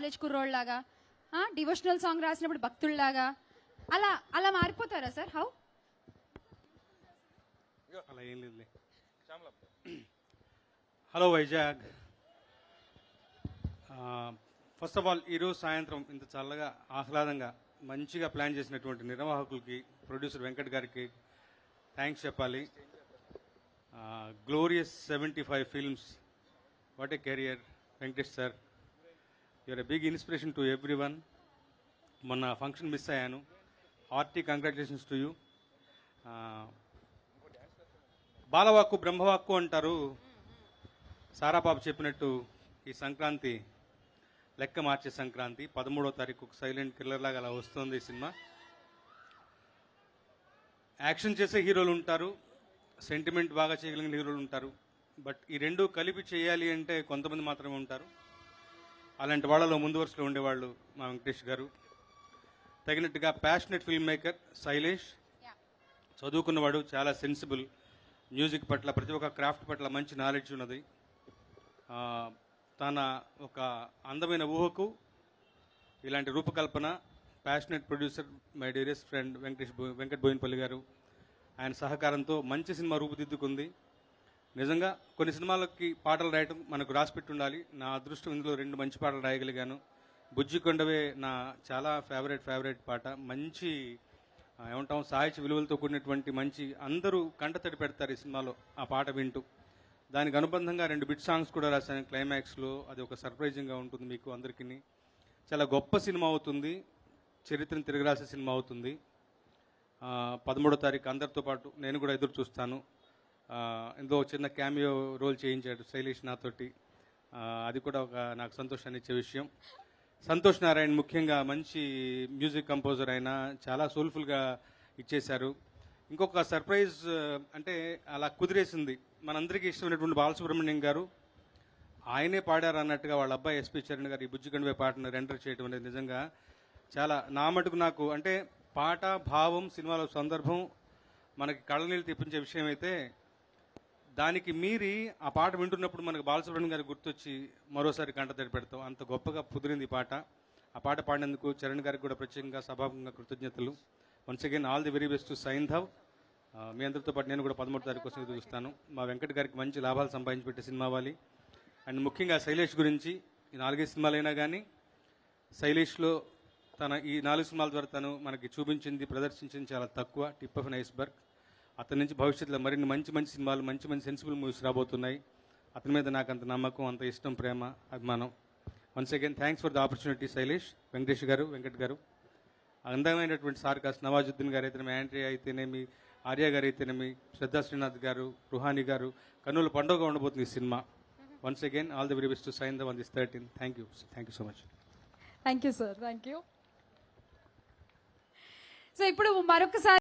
College కుర్రోళ్ళలాగా, devotional song రాసినప్పుడు భక్తుల్లాగా అలా అలా మారిపోతారా సార్? హౌ? అలా ఏం లేదులే. Hello Vizag. First of all ఈరోజు సాయంత్రం ఇంత చల్లగా ఆహ్లాదంగా మంచిగా ప్లాన్ చేసినటువంటి నిర్వాహకులకి, ప్రొడ్యూసర్ వెంకట్ గారికి థ్యాంక్స్ చెప్పాలి. Glorious 75 films, what a career Venkatesh sir. You are a big inspiration to everyone. మొన్న ఫంక్షన్ మిస్ అయ్యాను. Hearty congratulations to you. బాలవాక్కు బ్రహ్మవాక్కు అంటారు. సారాబాబు చెప్పినట్టు ఈ సంక్రాంతి లెక్క మార్చే సంక్రాంతి. 13వ తారీఖు సైలెంట్ కిల్లర్ లాగా అలా వస్తుంది ఈ సినిమా. యాక్షన్ చేసే హీరోలు ఉంటారు, సెంటిమెంట్ బాగా చేయగలిగిన హీరోలు ఉంటారు. బట్ ఈ రెండు కలిపి చేయాలి అంటే కొంతమంది మాత్రమే ఉంటారు. అలాంటి వాళ్ళలో ముందు వరుసలో ఉండేవాళ్ళు మా వెంకటేష్ గారు. తగినట్టుగా ప్యాషనెట్ ఫిల్మ్ మేకర్ శైలేష్, చదువుకున్నవాడు, చాలా సెన్సిబుల్, మ్యూజిక్ పట్ల, ప్రతి ఒక్క క్రాఫ్ట్ పట్ల మంచి నాలెడ్జ్ ఉన్నది. తన ఒక అందమైన ఊహకు ఇలాంటి రూపకల్పన passionate producer my dearest friend Venkat Boinapalli garu, ఆయన సహకారంతో మంచి సినిమా రూపుదిద్దుకుంది. నిజంగా కొన్ని సినిమాలకి పాటలు రాయటం మనకు రాసిపెట్టి ఉండాలి. నా అదృష్టం ఇందులో 2 మంచి పాటలు రాయగలిగాను. బుజ్జి కొండవే నా చాలా ఫేవరెట్ పాట. మంచి ఏమంటాం, సాహిత్య విలువలతో కూడినటువంటి మంచి, అందరూ కంటతడి పెడతారు ఈ సినిమాలో ఆ పాట వింటూ. దానికి అనుబంధంగా 2 బిట్ సాంగ్స్ కూడా రాశాను క్లైమాక్స్లో. అది ఒక సర్ప్రైజింగ్గా ఉంటుంది మీకు అందరికీ. చాలా గొప్ప సినిమా అవుతుంది, చరిత్రను తిరగరాసే సినిమా అవుతుంది. 13వ తారీఖు అందరితో పాటు నేను కూడా ఎదురు చూస్తాను. ఇందులో చిన్న క్యామియో రోల్ చేయించాడు శైలేష్ నాతోటి. అది కూడా ఒక నాకు సంతోషాన్ని ఇచ్చే విషయం. సంతోష్ నారాయణ్ ముఖ్యంగా మంచి మ్యూజిక్ కంపోజర్, అయినా చాలా సోల్ఫుల్గా ఇచ్చేశారు. ఇంకొక సర్ప్రైజ్ అంటే అలా కుదిరేసింది, మనందరికీ ఇష్టమైనటువంటి బాలసుబ్రహ్మణ్యం గారు ఆయనే పాడారు అన్నట్టుగా వాళ్ళ అబ్బాయి ఎస్పి చరణ్ గారు ఈ బుజ్జి కొండవే పాటను రెండర్ చేయడం అనేది నిజంగా చాలా నా మటుకు నాకు అంటే పాట, భావం, సినిమాలో సందర్భం మనకి కళ్ళనీళ్ళు తెప్పించే విషయం అయితే, దానికి మీరి ఆ పాట వింటున్నప్పుడు మనకు బాలసుబ్రహ్మణ్యం గారికి గుర్తొచ్చి మరోసారి కంటతడి పెడతాం. అంత గొప్పగా కుదిరింది ఈ పాట. ఆ పాట పాడినందుకు చరణ్ గారికి కూడా ప్రత్యేకంగా సభాముఖంగా కృతజ్ఞతలు. Once again all the very best to Saindhav. మీ అందరితో పాటు నేను కూడా 13వ తారీఖు కోసం ఎదురు చూస్తాను. మా వెంకట్ గారికి మంచి లాభాలు సంపాదించి పెట్టే సినిమా అవ్వాలి. అండ్ ముఖ్యంగా శైలేష్ గురించి, ఈ 4 సినిమాలైనా కానీ శైలేష్లో తన ఈ 4 సినిమాల ద్వారా తను మనకి చూపించింది, ప్రదర్శించింది చాలా తక్కువ, టిప్ ఆఫ్ ఎన్ ఐస్బర్గ్. అతని నుంచి భవిష్యత్తులో మరిన్ని మంచి సినిమాలు, మంచి సెన్సిబుల్ మూవీస్ రాబోతున్నాయి. అతని మీద నాకు అంత నమ్మకం, అంత ఇష్టం, ప్రేమ, అభిమానం. Once again thanks for the opportunity Shailesh, Venkatesh గారు, వెంకట్ గారు. అందమైనటువంటి సార్కాస్ నవాజుద్దీన్ గారు అయితేనేమి, యాండ్రియా అయితేనేమి, ఆర్య గారు అయితేనేమి, శ్రద్ధా శ్రీనాథ్ గారు, రుహానీ గారు. కన్నుల పండుగ ఉండబోతుంది ఈ cinema. Once again all the very best to Saindhav on this 13. Thank you so much. Thank you sir. Thank you. So ఇప్పుడు మరొకసారి